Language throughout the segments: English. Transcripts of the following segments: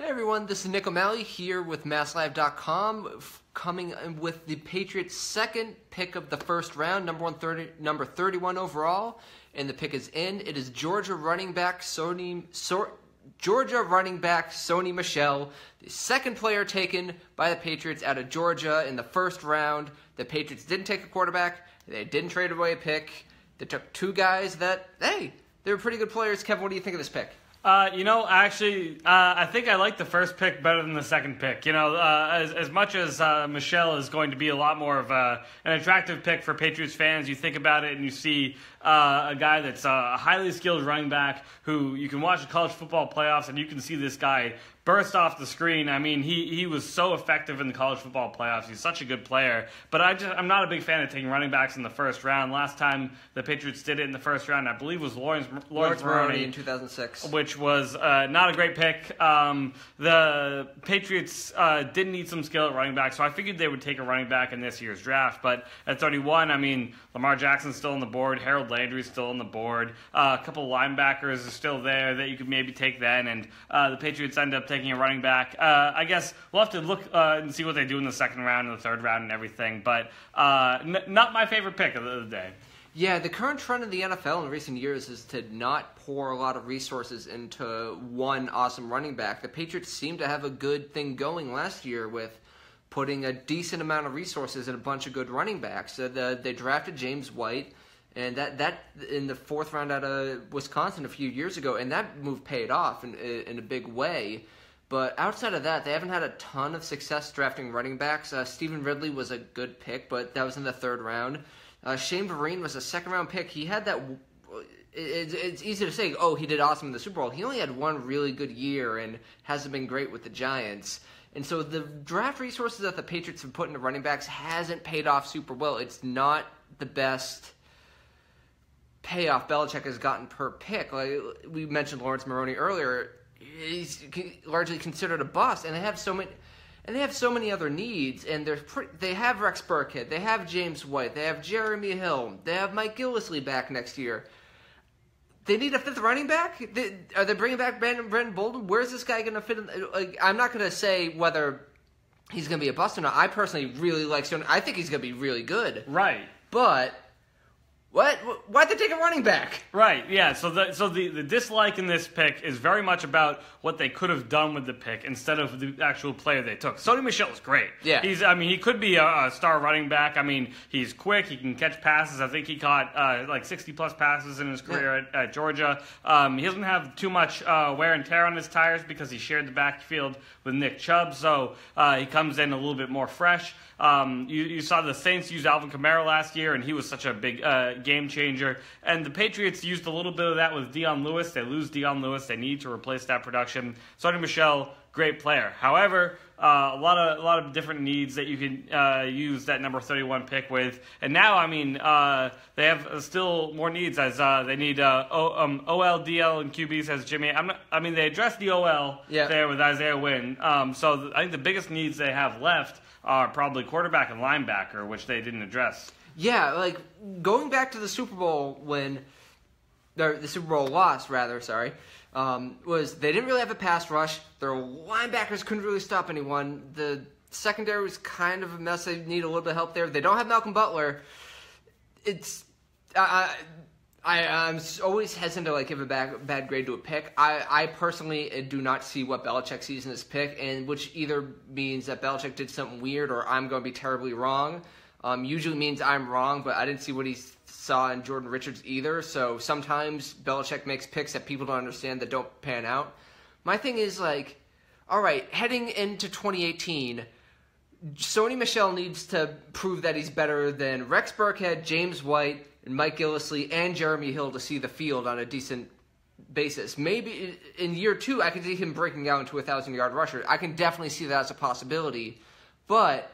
Hey everyone, this is Nick O'Malley here with MassLive.com, coming with the Patriots' second pick of the first round, number 31 overall, and the pick is in. It is Georgia running back Sony Michel, the second player taken by the Patriots out of Georgia in the first round. The Patriots didn't take a quarterback. They didn't trade away a pick. They took two guys that, hey, they were pretty good players. Kevin, what do you think of this pick? I think I like the first pick better than the second pick. As much as Michel is going to be a lot more of an attractive pick for Patriots fans, you think about it and you see a guy that's a highly skilled running back who you can watch the college football playoffs and you can see this guy burst off the screen. I mean, he was so effective in the college football playoffs. He's such a good player. But I'm not a big fan of taking running backs in the first round. Last time the Patriots did it in the first round, I believe, was Lawrence Maroney in 2006. Which was not a great pick. The Patriots did need some skill at running back, so I figured they would take a running back in this year's draft. But at 31, I mean, Lamar Jackson's still on the board. Harold Landry's still on the board. A couple linebackers are still there that you could maybe take then. And the Patriots end up taking a running back. I guess we'll have to look and see what they do in the second round and the third round and everything. But not my favorite pick of the day. Yeah, the current trend in the NFL in recent years is to not pour a lot of resources into one awesome running back. The Patriots seem to have a good thing going last year with putting a decent amount of resources in a bunch of good running backs. They drafted James White, and that in the fourth round out of Wisconsin a few years ago, and that move paid off in a big way. But outside of that, they haven't had a ton of success drafting running backs. Stephen Ridley was a good pick, but that was in the third round. Shane Vereen was a second-round pick. He had that. It's easy to say, oh, he did awesome in the Super Bowl. He only had one really good year and hasn't been great with the Giants. And so the draft resources that the Patriots have put into running backs hasn't paid off super well. It's not the best payoff Belichick has gotten per pick. Like we mentioned Lawrence Maroney earlier. He's largely considered a bust, and they have so many other needs, and they have Rex Burkhead, they have James White, they have Jeremy Hill, they have Mike Gillislee back next year. They need a fifth running back? Are they bringing back Brandon Bolden? Where's this guy going to fit in? I'm not going to say whether he's going to be a bust or not. I personally really like Stone. I think he's going to be really good. Right. But why'd they take a running back? Right, yeah. So the dislike in this pick is very much about what they could have done with the pick instead of the actual player they took. Sony Michel is great. Yeah. He could be a star running back. I mean, he's quick. He can catch passes. I think he caught like 60-plus passes in his career at Georgia. He doesn't have too much wear and tear on his tires because he shared the backfield with Nick Chubb, so he comes in a little bit more fresh. You saw the Saints use Alvin Kamara last year, and he was such a big game changer. And the Patriots used a little bit of that with Dion Lewis. They lose Dion Lewis. They need to replace that production. Sony Michel, great player. However, a lot of different needs that you can use that number 31 pick with. And now, I mean, they have still more needs as they need OL, DL, and QB, says Jimmy. They addressed the OL there with Isaiah Wynn. So I think the biggest needs they have left are probably quarterback and linebacker, which they didn't address. Yeah, like going back to the Super Bowl when the Super Bowl loss, was they didn't really have a pass rush. Their linebackers couldn't really stop anyone. The secondary was kind of a mess. They need a little bit of help there. They don't have Malcolm Butler. I'm always hesitant to give a bad grade to a pick. I personally do not see what Belichick sees in this pick, and which either means that Belichick did something weird or I'm going to be terribly wrong. Usually means I'm wrong, but I didn't see what he saw in Jordan Richards either. So sometimes Belichick makes picks that people don't understand that don't pan out. My thing is all right, heading into 2018, Sony Michel needs to prove that he's better than Rex Burkhead, James White, and Mike Gillislee, and Jeremy Hill to see the field on a decent basis. Maybe in year two, I can see him breaking out into a 1,000-yard rusher. I can definitely see that as a possibility. But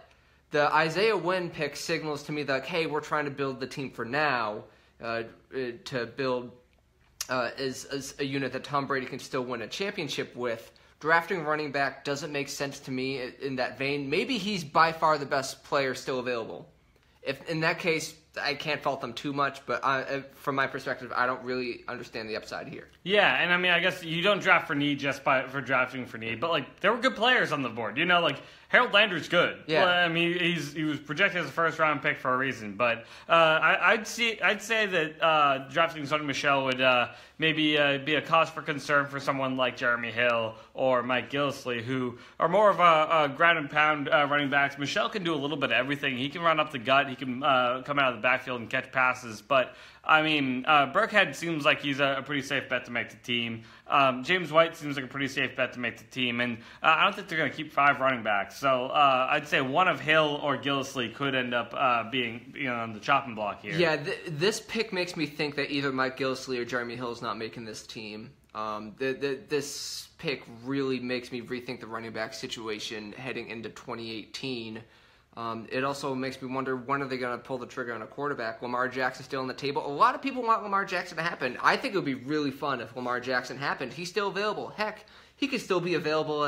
the Isaiah Wynn pick signals to me that, hey, we're trying to build the team for now, to build as a unit that Tom Brady can still win a championship with. Drafting running back doesn't make sense to me in that vein. Maybe he's by far the best player still available. If in that case, I can't fault them too much, but from my perspective, I don't really understand the upside here. Yeah, and I mean, I guess you don't draft for need just for drafting for need, but like there were good players on the board. You know, like Harold Landry's good. Yeah, well, I mean, he was projected as a first round pick for a reason. But I'd say that drafting Sony Michel would maybe be a cause for concern for someone like Jeremy Hill or Mike Gillislee, who are more of a ground and pound running backs. Michel can do a little bit of everything. He can run up the gut. He can come out of the backfield and catch passes. But I mean, Burkhead seems like he's a pretty safe bet to make the team. James White seems like a pretty safe bet to make the team. And I don't think they're going to keep 5 running backs. So I'd say one of Hill or Gillislee could end up being on the chopping block here. Yeah, this pick makes me think that either Mike Gillislee or Jeremy Hill is not making this team. This pick really makes me rethink the running back situation heading into 2018. It also makes me wonder, when are they going to pull the trigger on a quarterback? Lamar Jackson still on the table. A lot of people want Lamar Jackson to happen. I think it would be really fun if Lamar Jackson happened. He's still available. Heck, he could still be available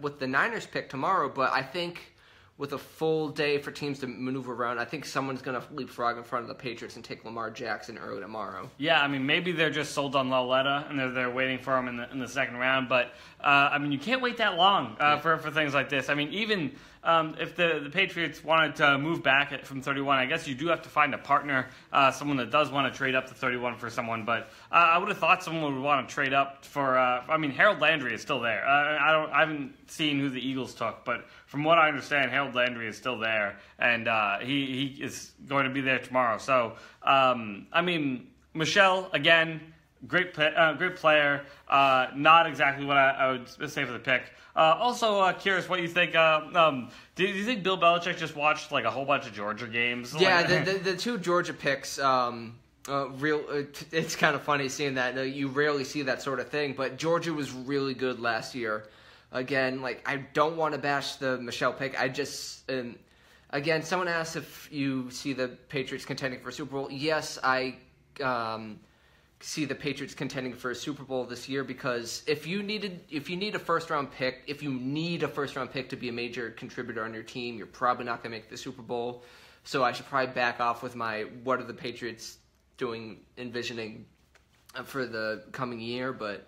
with the Niners pick tomorrow, but I think with a full day for teams to maneuver around, I think someone's going to leapfrog in front of the Patriots and take Lamar Jackson early tomorrow. Yeah, I mean, maybe they're just sold on Lauletta and they're waiting for him in the second round. But I mean, you can't wait that long for things like this. I mean, even if the Patriots wanted to move back from 31, I guess you do have to find a partner, someone that does want to trade up to 31 for someone. But I would have thought someone would want to trade up for. I mean, Harold Landry is still there. I haven't seen who the Eagles took, but from what I understand, Harold Landry is still there, and he is going to be there tomorrow. So, I mean, Michel, again, great player. Not exactly what I would say for the pick. Also, curious what you think. Do you think Bill Belichick just watched like a whole bunch of Georgia games? Yeah, the 2 Georgia picks. It's kind of funny seeing that. You rarely see that sort of thing, but Georgia was really good last year. Again, like, I don't want to bash the Michel pick. I just, again, someone asked if you see the Patriots contending for a Super Bowl. Yes, I see the Patriots contending for a Super Bowl this year, because if you need a first round pick to be a major contributor on your team, you're probably not going to make the Super Bowl. So I should probably back off with my what are the Patriots envisioning for the coming year, but.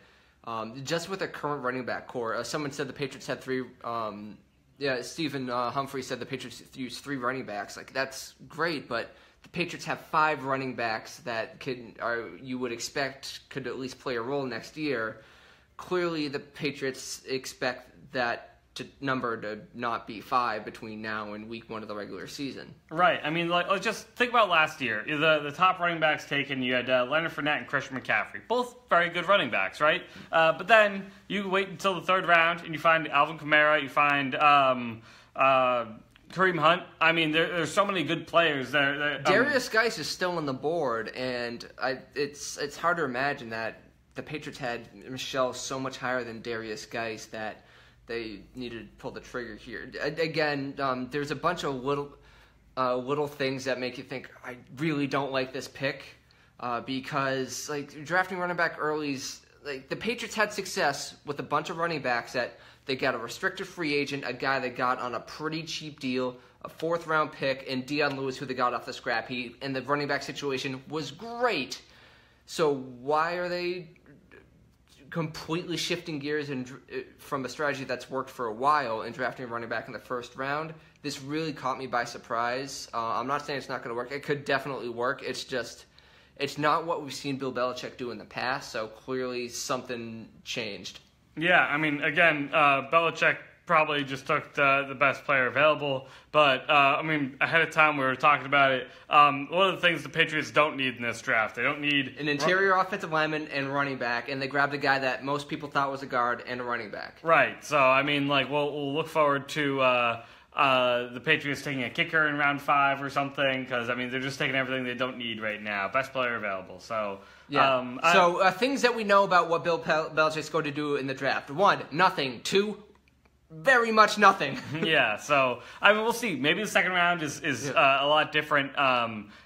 Just with a current running back core, someone said the Patriots had 3. Stephen Humphrey said the Patriots used 3 running backs. Like, that's great, but the Patriots have 5 running backs that you would expect could at least play a role next year. Clearly, the Patriots expect that number to not be 5 between now and week 1 of the regular season. Right. I mean, like, just think about last year. The top running backs taken, you had Leonard Fournette and Christian McCaffrey. Both very good running backs, right? But then you wait until the 3rd round and you find Alvin Kamara, you find Kareem Hunt. I mean, there's so many good players there. Darius Geis is still on the board, and it's hard to imagine that the Patriots had Michel so much higher than Darius Geis that they needed to pull the trigger here. Again, there's a bunch of little things that make you think, I really don't like this pick, because like drafting running back early's, like, the Patriots had success with a bunch of running backs that they got a restricted free agent, a guy they got on a pretty cheap deal, a 4th round pick, and Deion Lewis, who they got off the scrap heap, and the running back situation was great. So why are they completely shifting gears from a strategy that's worked for a while and drafting a running back in the 1st round? This really caught me by surprise. I'm not saying it's not going to work. It could definitely work. It's not what we've seen Bill Belichick do in the past, so clearly something changed. Yeah, I mean, again, Belichick probably just took the best player available. But, I mean, ahead of time we were talking about it. One of the things the Patriots don't need in this draft, they don't need an interior offensive lineman and running back, and they grabbed a guy that most people thought was a guard and a running back. Right. So, I mean, like, we'll look forward to the Patriots taking a kicker in round 5 or something, because, I mean, they're just taking everything they don't need right now. Best player available. So, yeah. Things that we know about what Bill Belichick's going to do in the draft. 1, nothing. 2, very much nothing. Yeah, so I mean, we'll see. Maybe the second round is a lot different.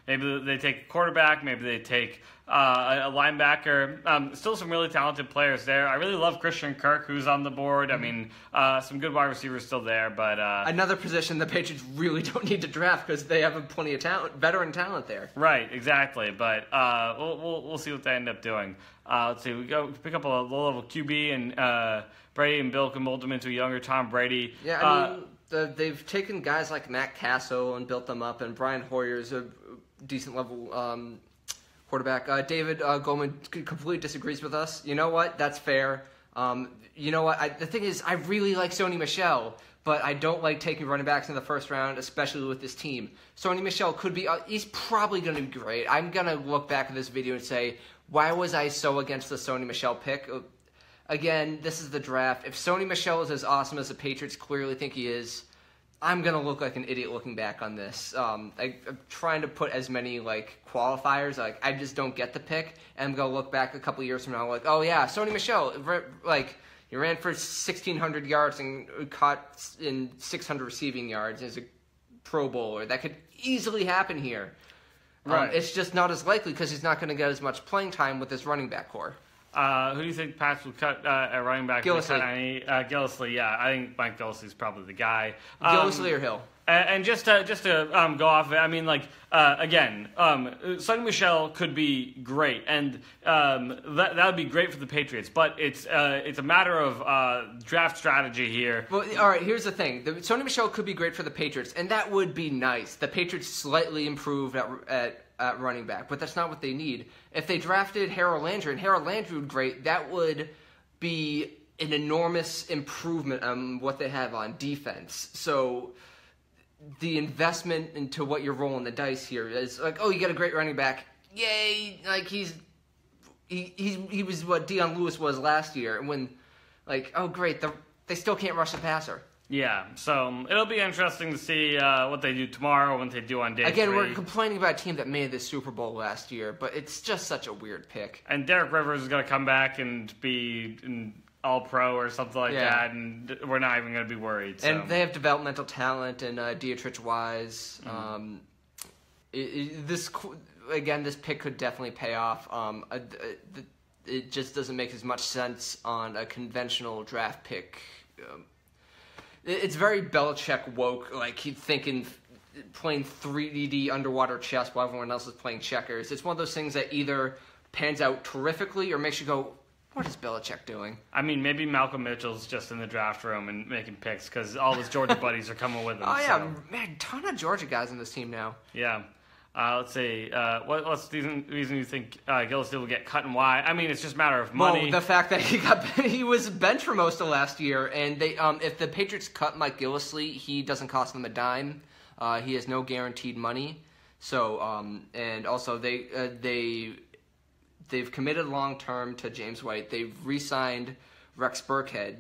Maybe they take a quarterback. Maybe they take a linebacker. Still some really talented players there. I really love Christian Kirk, who's on the board. I mean, some good wide receivers still there, but another position the Patriots really don't need to draft because they have plenty of talent, veteran talent there. Right, exactly. But we'll see what they end up doing. Let's see. We pick up a low-level QB, and Brady and Bill can mold them into a younger Tom Brady. Yeah, I mean, they've taken guys like Matt Castle and built them up, and Brian Hoyer's a decent level quarterback. David Goldman completely disagrees with us. You know what? That's fair. You know what? The thing is, I really like Sony Michel, but I don't like taking running backs in the first round, especially with this team. Sony Michel could be, he's probably going to be great. I'm going to look back at this video and say, why was I so against the Sony Michel pick? Again, this is the draft. If Sony Michel is as awesome as the Patriots clearly think he is, I'm going to look like an idiot looking back on this. I'm trying to put as many, qualifiers. I just don't get the pick. And I'm going to look back a couple years from now like, oh, yeah, Sony Michel, he ran for 1,600 yards and caught in 600 receiving yards as a Pro Bowler. That could easily happen here. Right. It's just not as likely because he's not going to get as much playing time with his running back core. Who do you think Pats will cut at running back? Gillislee. Gillislee, yeah. I think Mike Gillislee's probably the guy. Gillislee or Hill. And just to go off of it, I mean, again, Sony Michel could be great, and that would be great for the Patriots. But it's a matter of draft strategy here. Well, all right. Here's the thing: Sony Michel could be great for the Patriots, and that would be nice. The Patriots slightly improved at running back, but that's not what they need. If they drafted Harold Landry and Harold Landry would great, that would be an enormous improvement on what they have on defense. So the investment into what you're rolling the dice here is oh, you got a great running back. Yay. He was what Deion Lewis was last year. And when, oh, great, they still can't rush the passer. Yeah, so it'll be interesting to see what they do tomorrow, what they do on day 3. Again, we're complaining about a team that made the Super Bowl last year, but it's just such a weird pick. And Derek Rivers is going to come back and be an All-Pro or something like that, and we're not even going to be worried. So. And they have developmental talent and Dietrich Wise. Mm-hmm. This pick could definitely pay off. It just doesn't make as much sense on a conventional draft pick. It's very Belichick woke, he's thinking playing 3D underwater chess while everyone else is playing checkers. It's one of those things that either pans out terrifically or makes you go, what is Belichick doing? I mean, maybe Malcolm Mitchell's just in the draft room and making picks because all his Georgia buddies are coming with him. Oh, yeah, man, ton of Georgia guys in this team now. Yeah. Let's see. What's the reason you think Gillislee will get cut and why? I mean, it's just a matter of money. Well, the fact that he was benched for most of last year, and they if the Patriots cut Mike Gillislee, he doesn't cost them a dime. He has no guaranteed money. So and also they've committed long term to James White. They've re-signed Rex Burkhead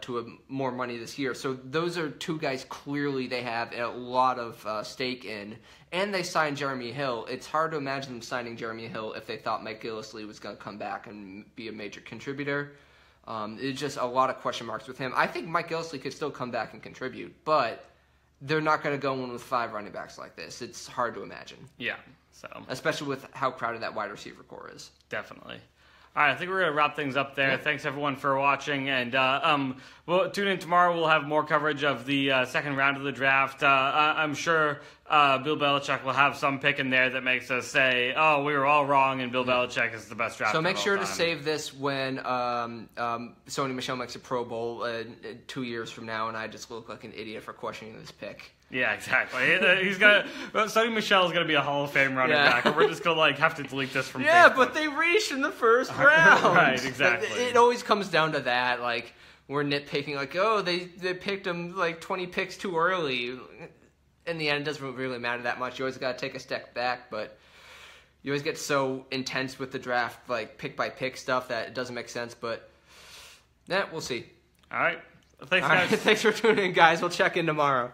to more money this year. So those are two guys clearly they have a lot of stake in. And they signed Jeremy Hill. It's hard to imagine them signing Jeremy Hill if they thought Mike Gillislee was going to come back and be a major contributor. It's just a lot of question marks with him. I think Mike Gillislee could still come back and contribute, but they're not going to go in with 5 running backs like this. It's hard to imagine. Yeah. So especially with how crowded that wide receiver core is. Definitely. All right, I think we're going to wrap things up there. Yeah. Thanks, everyone, for watching. And we'll tune in tomorrow. We'll have more coverage of the second round of the draft. I'm sure Bill Belichick will have some pick in there that makes us say, oh, we were all wrong, and Bill Belichick is the best draft. So make sure to save this when Sony Michel makes a Pro Bowl 2 years from now, and I just look like an idiot for questioning this pick. Yeah, exactly. Sony Michel is gonna be a Hall of Fame running back, and we're just gonna have to delete this from. Yeah, Facebook. But they reached in the first round. Right, exactly. It always comes down to that. We're nitpicking, they picked him 20 picks too early. In the end, it doesn't really matter that much. You always got to take a step back, but you always get so intense with the draft, pick by pick stuff that it doesn't make sense. But we'll see. All right. Thanks, guys. Thanks for tuning in, guys. We'll check in tomorrow.